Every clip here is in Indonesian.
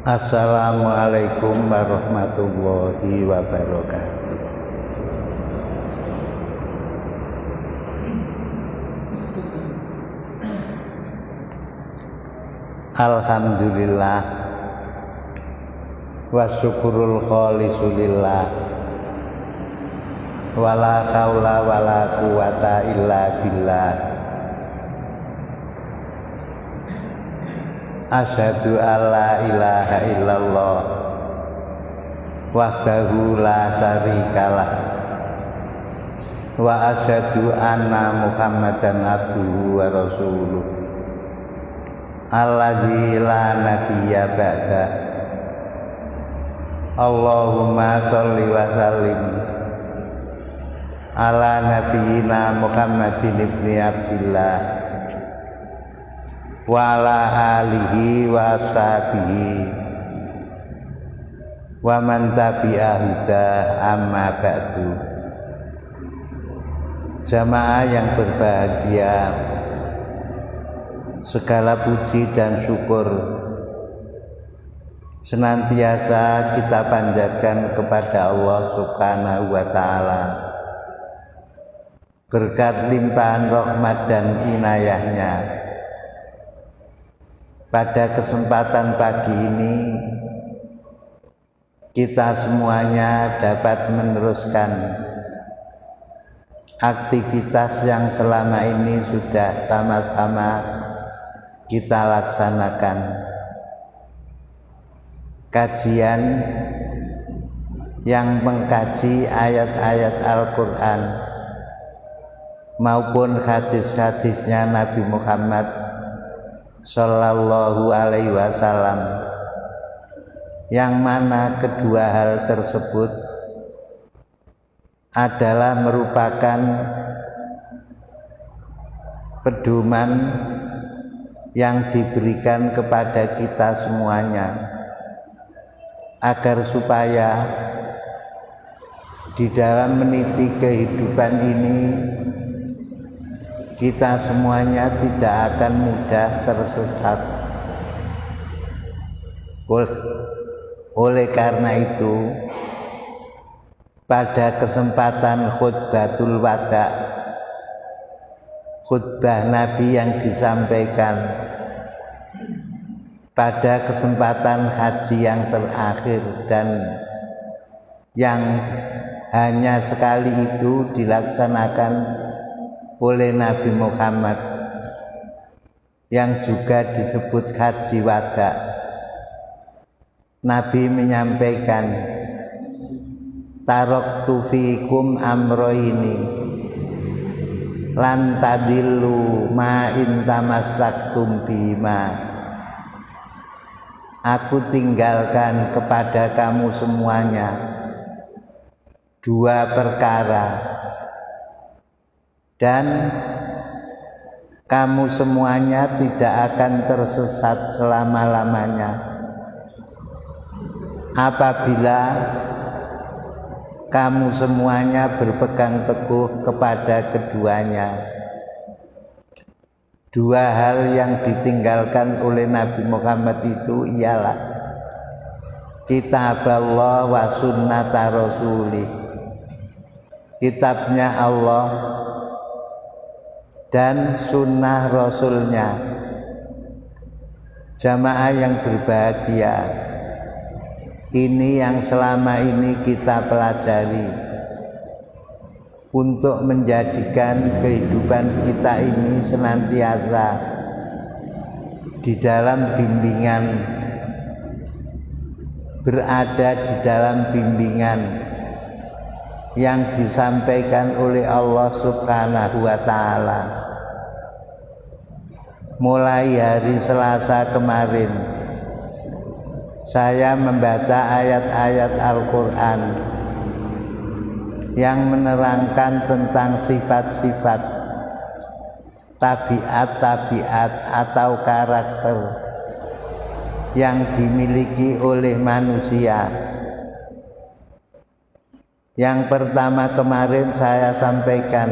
Assalamualaikum warahmatullahi wabarakatuh. Alhamdulillah wa syukurul khalisulillah wala haula wala quwata illa billah. Asyhadu alla ilaha illallah wahdahu la syarikalah wa asyhadu anna Muhammadan abduhu wa rasuluh alladzi la nabiyya ba'da. Allahumma sholli wa sallim ala nabiyyina Muhammadin ibni Abdillah wa ala alihi wa ashabihi wa man tabi'ahu amma ba'du. Jamaah yang berbahagia, segala puji dan syukur senantiasa kita panjatkan kepada Allah Subhanahu wa ta'ala. Berkat limpahan rahmat dan inayahnya, pada kesempatan pagi ini kita semuanya dapat meneruskan aktivitas yang selama ini sudah sama-sama kita laksanakan. Kajian yang mengkaji ayat-ayat Al-Quran maupun hadis-hadisnya Nabi Muhammad Sallallahu alaihi wasallam, yang mana kedua hal tersebut adalah merupakan pedoman yang diberikan kepada kita semuanya, agar supaya di dalam meniti kehidupan ini kita semuanya tidak akan mudah tersesat. Oleh karena itu, pada kesempatan khutbatul wada, khutbah Nabi yang disampaikan pada kesempatan haji yang terakhir dan yang hanya sekali itu dilaksanakan oleh Nabi Muhammad, yang juga disebut haji wada, Nabi menyampaikan, taraktu fikum amroini lan tadillu ma in tamassaktum bima. Aku tinggalkan kepada kamu semuanya dua perkara, dan kamu semuanya tidak akan tersesat selama-lamanya apabila kamu semuanya berpegang teguh kepada keduanya. Dua hal yang ditinggalkan oleh Nabi Muhammad itu ialah kitab Allah wa sunnata rasulih, kitabnya Allah dan sunnah rasulnya. Jamaah yang berbahagia, ini yang selama ini kita pelajari untuk menjadikan kehidupan kita ini senantiasa di dalam bimbingan, berada di dalam bimbingan yang disampaikan oleh Allah Subhanahu wa ta'ala. Mulai hari Selasa kemarin saya membaca ayat-ayat Al-Quran yang menerangkan tentang sifat-sifat, tabiat-tabiat atau karakter yang dimiliki oleh manusia. Yang pertama kemarin saya sampaikan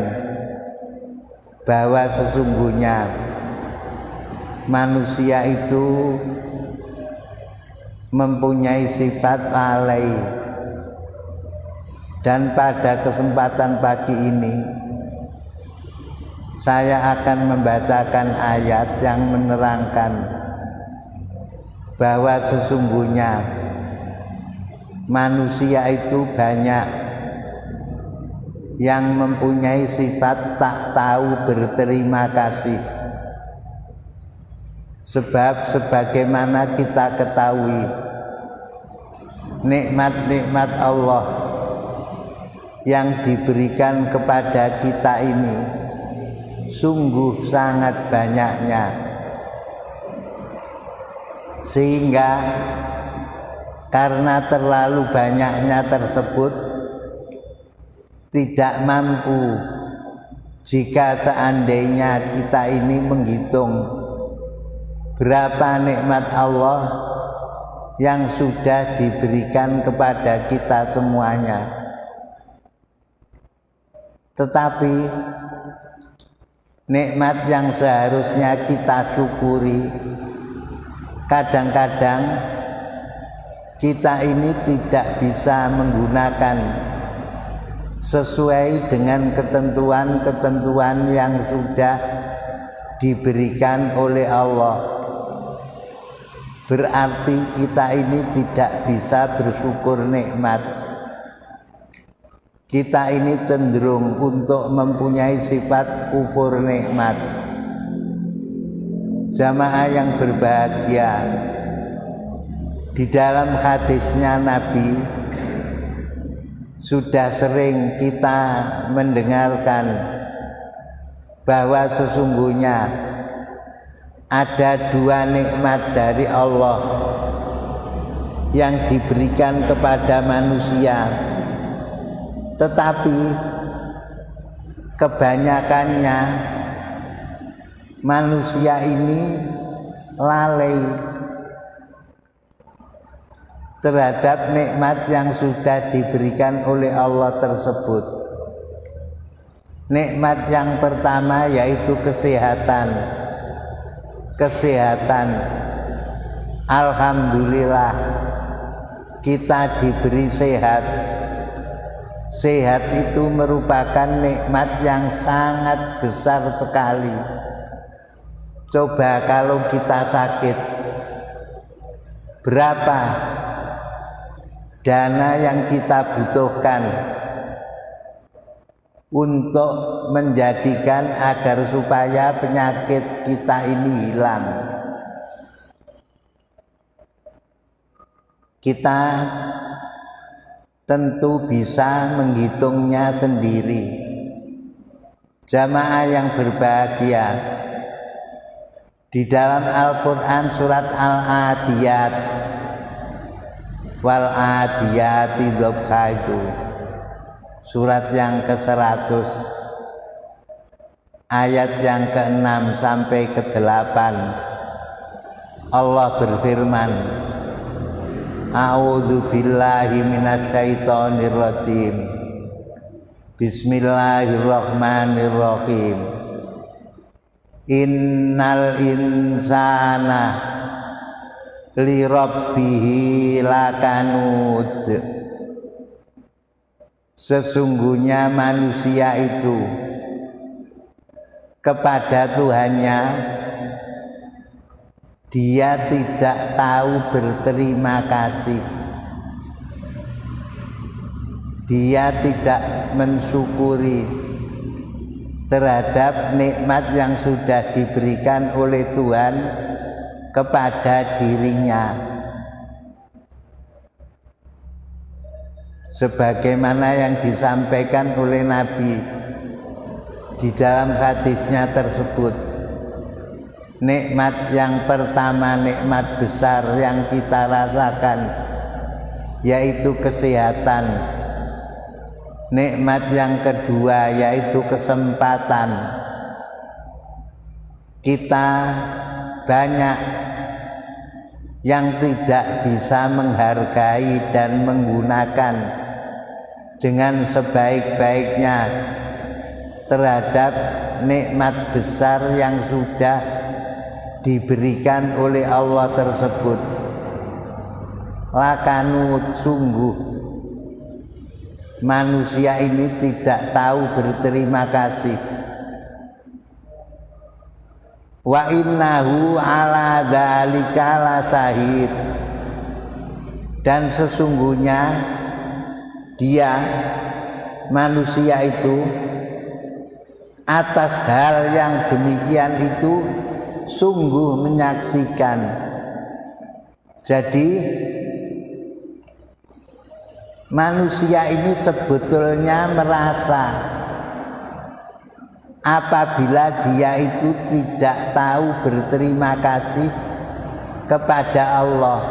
bahwa sesungguhnya manusia itu mempunyai sifat lalai. Dan pada kesempatan pagi ini saya akan membacakan ayat yang menerangkan bahwa sesungguhnya manusia itu banyak yang mempunyai sifat tak tahu berterima kasih. Sebab sebagaimana kita ketahui, nikmat-nikmat Allah yang diberikan kepada kita ini sungguh sangat banyaknya, sehingga karena terlalu banyaknya tersebut tidak mampu jika seandainya kita ini menghitung berapa nikmat Allah yang sudah diberikan kepada kita semuanya. Tetapi nikmat yang seharusnya kita syukuri, kadang-kadang kita ini tidak bisa menggunakan sesuai dengan ketentuan-ketentuan yang sudah diberikan oleh Allah. Berarti kita ini tidak bisa bersyukur nikmat. Kita ini cenderung untuk mempunyai sifat kufur nikmat. Jamaah yang berbahagia, di dalam hadisnya Nabi sudah sering kita mendengarkan bahwa sesungguhnya ada dua nikmat dari Allah yang diberikan kepada manusia, tetapi kebanyakannya manusia ini lalai terhadap nikmat yang sudah diberikan oleh Allah tersebut. Nikmat yang pertama yaitu kesehatan. Alhamdulillah kita diberi sehat. Sehat itu merupakan nikmat yang sangat besar sekali. Coba kalau kita sakit, berapa dana yang kita butuhkan untuk menjadikan agar supaya penyakit kita ini hilang. Kita tentu bisa menghitungnya sendiri. Jamaah yang berbahagia, di dalam Al-Quran surat Al-Adiyat, wal adiyati dhabha, itu surat yang ke-100 ayat yang ke-6 sampai ke-8, Allah berfirman, a'udzu billahi minasyaitonir rajim, bismillahirrahmanirrahim, innal insana li rabbihi lakanud, sesungguhnya manusia itu kepada Tuhannya dia tidak tahu berterima kasih. Dia tidak mensyukuri terhadap nikmat yang sudah diberikan oleh Tuhan kepada dirinya. Sebagaimana yang disampaikan oleh Nabi di dalam hadisnya tersebut, nikmat yang pertama, nikmat besar yang kita rasakan yaitu kesehatan. Nikmat yang kedua yaitu kesempatan. Kita banyak yang tidak bisa menghargai dan menggunakan dengan sebaik-baiknya terhadap nikmat besar yang sudah diberikan oleh Allah tersebut. lakanut sungguh manusia ini tidak tahu berterima kasih. Wa innahu ala dzalika lasyahid, dan sesungguhnya dia manusia itu atas hal yang demikian itu sungguh menyaksikan. Jadi manusia ini sebetulnya merasa apabila dia itu tidak tahu berterima kasih kepada Allah,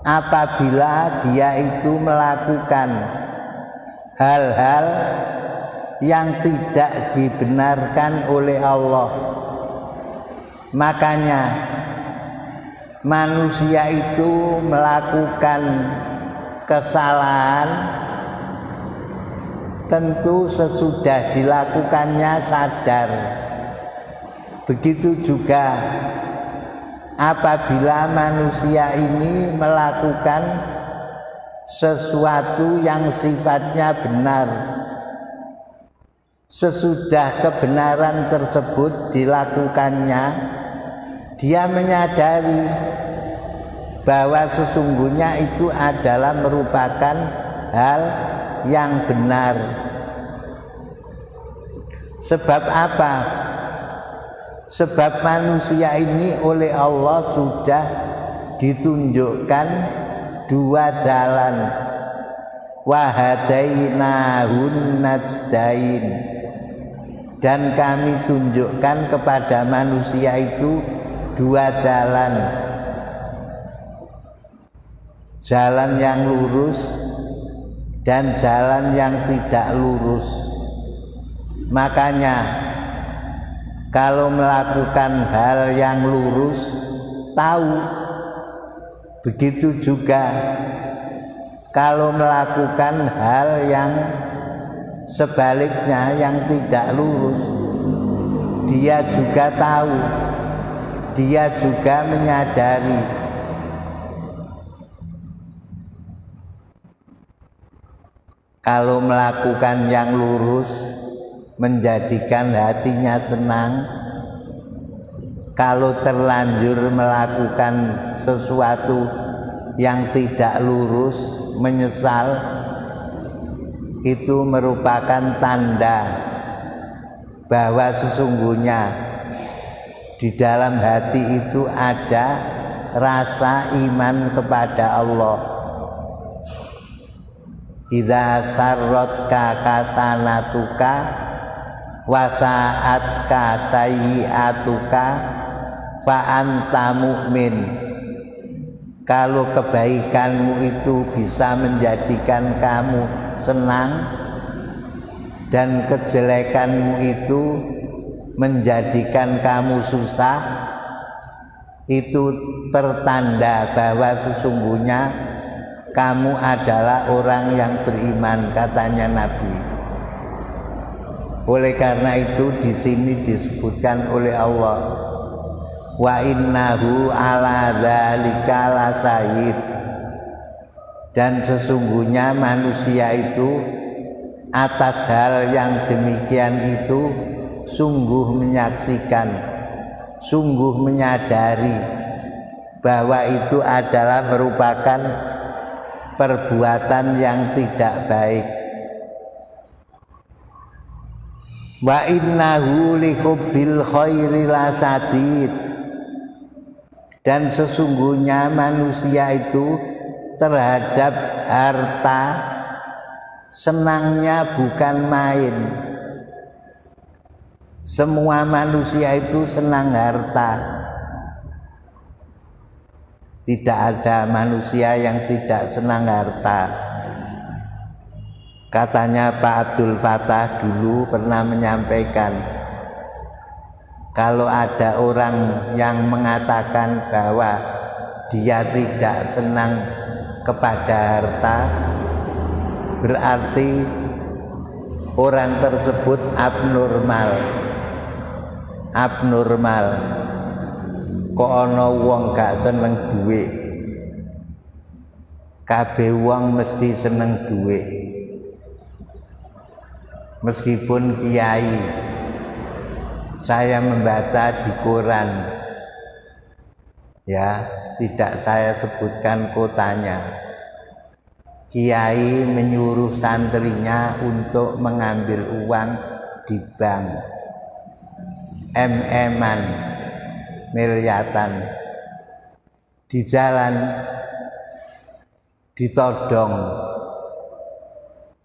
apabila dia itu melakukan hal-hal yang tidak dibenarkan oleh Allah. Makanya manusia itu melakukan kesalahan tentu sesudah dilakukannya sadar. Begitu juga apabila manusia ini melakukan sesuatu yang sifatnya benar, sesudah kebenaran tersebut dilakukannya, dia menyadari bahwa sesungguhnya itu adalah merupakan hal yang benar. Sebab apa? Sebab manusia ini oleh Allah sudah ditunjukkan dua jalan. Wahadainahun najdain, dan kami tunjukkan kepada manusia itu dua jalan, jalan yang lurus dan jalan yang tidak lurus. Makanya kalau melakukan hal yang lurus tahu, begitu juga kalau melakukan hal yang sebaliknya yang tidak lurus, dia juga tahu, dia juga menyadari. Kalau melakukan yang lurus menjadikan hatinya senang, kalau terlanjur melakukan sesuatu yang tidak lurus menyesal, itu merupakan tanda bahwa sesungguhnya di dalam hati itu ada rasa iman kepada Allah. Idza sarratka kasanatuka wa sa'atka sayyi'atuka fa anta mu'min. Kalau kebaikanmu itu bisa menjadikan kamu senang dan kejelekanmu itu menjadikan kamu susah, itu pertanda bahwa sesungguhnya kamu adalah orang yang beriman, katanya Nabi. Oleh karena itu di sini disebutkan oleh Allah, wa innahu ala dzalika lasyahid, dan sesungguhnya manusia itu atas hal yang demikian itu sungguh menyaksikan, sungguh menyadari bahwa itu adalah merupakan perbuatan yang tidak baik. Wa innahu lihubbil khairi lasyadid, dan sesungguhnya manusia itu terhadap harta senangnya bukan main. Semua manusia itu senang harta. Tidak ada manusia yang tidak senang harta. Katanya Pak Abdul Fattah dulu pernah menyampaikan, kalau ada orang yang mengatakan bahwa dia tidak senang kepada harta, berarti orang tersebut abnormal. Kok ana wong gak seneng duit, kabeh wong mesti seneng duit. Meskipun kiai, saya membaca di koran, ya tidak saya sebutkan kotanya, kiai menyuruh santrinya untuk mengambil uang di bank, MM-an, miliatan, di jalan ditodong,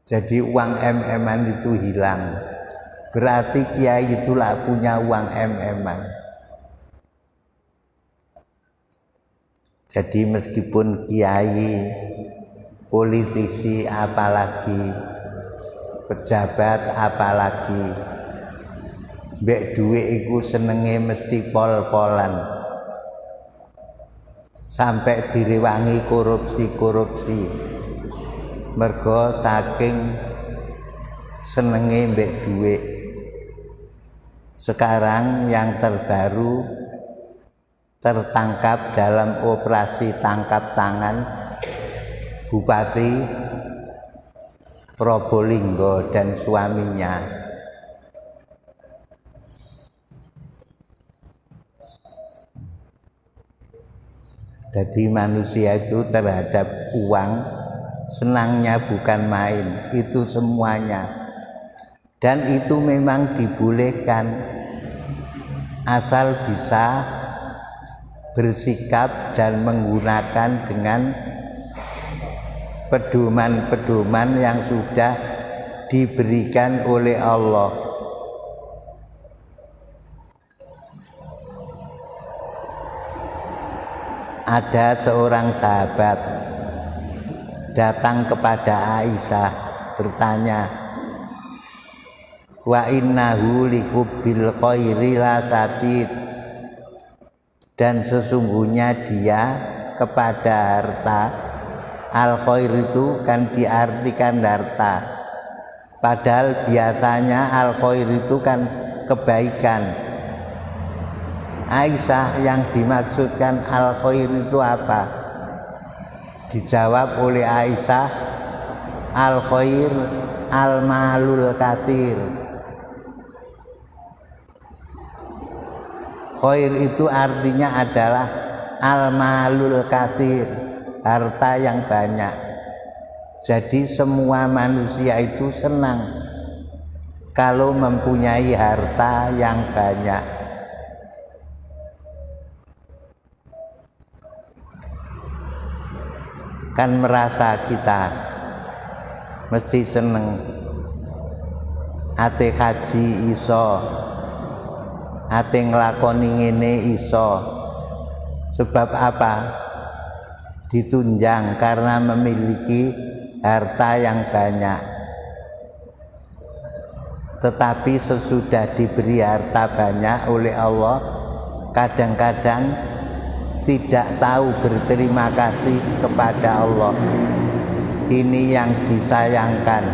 jadi uang MM-an itu hilang. Berarti kiai itulah punya uang MM-an. Jadi meskipun kiai, politisi apalagi, pejabat apalagi, mbek duit iku senenge mesti pol-polan. Sampai direwangi korupsi. Mergo saking senenge mbek duit. Sekarang yang terbaru tertangkap dalam operasi tangkap tangan Bupati Probolinggo dan suaminya. Jadi manusia itu terhadap uang senangnya bukan main, itu semuanya. Dan itu memang dibolehkan asal bisa bersikap dan menggunakan dengan pedoman-pedoman yang sudah diberikan oleh Allah. Ada seorang sahabat datang kepada Aisyah bertanya, wa innahu likubbil khairi la satid, dan sesungguhnya dia kepada harta, al khair itu kan diartikan harta, padahal biasanya al khair itu kan kebaikan. Aisyah, yang dimaksudkan al khair itu apa? Dijawab oleh Aisyah, al khair al malul katsir. Khair itu artinya adalah al malul katsir, harta yang banyak. Jadi semua manusia itu senang kalau mempunyai harta yang banyak. Kan merasa kita mesti seneng ate haji iso, ate nglakoni ngene iso. Sebab apa? Ditunjang karena memiliki harta yang banyak. Tetapi sesudah diberi harta banyak oleh Allah, kadang-kadang tidak tahu berterima kasih kepada Allah. Ini yang disayangkan.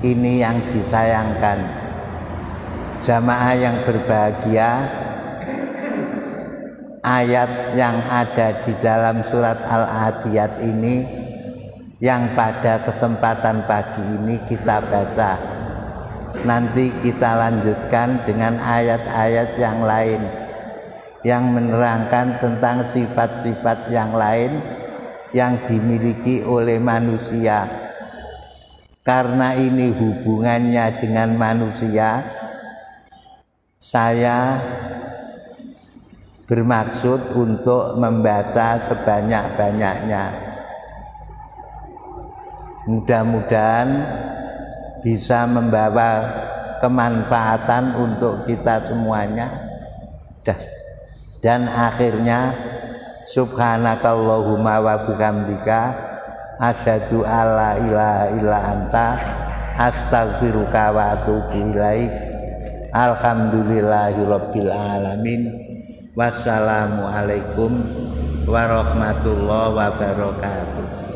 Ini yang disayangkan. Jamaah yang berbahagia, ayat yang ada di dalam surat Al-Adiyat ini yang pada kesempatan pagi ini kita baca. Nanti kita lanjutkan dengan ayat-ayat yang lain yang menerangkan tentang sifat-sifat yang lain yang dimiliki oleh manusia. Karena ini hubungannya dengan manusia, saya bermaksud untuk membaca sebanyak-banyaknya. Mudah-mudahan bisa membawa kemanfaatan untuk kita semuanya. Dan akhirnya subhanakallahumma wa bihamdika asyhadu alla ilaha illa anta astaghfiruka wa atubu ilaik. Alhamdulillahirabbil alamin. Wassalamualaikum warahmatullahi wabarakatuh.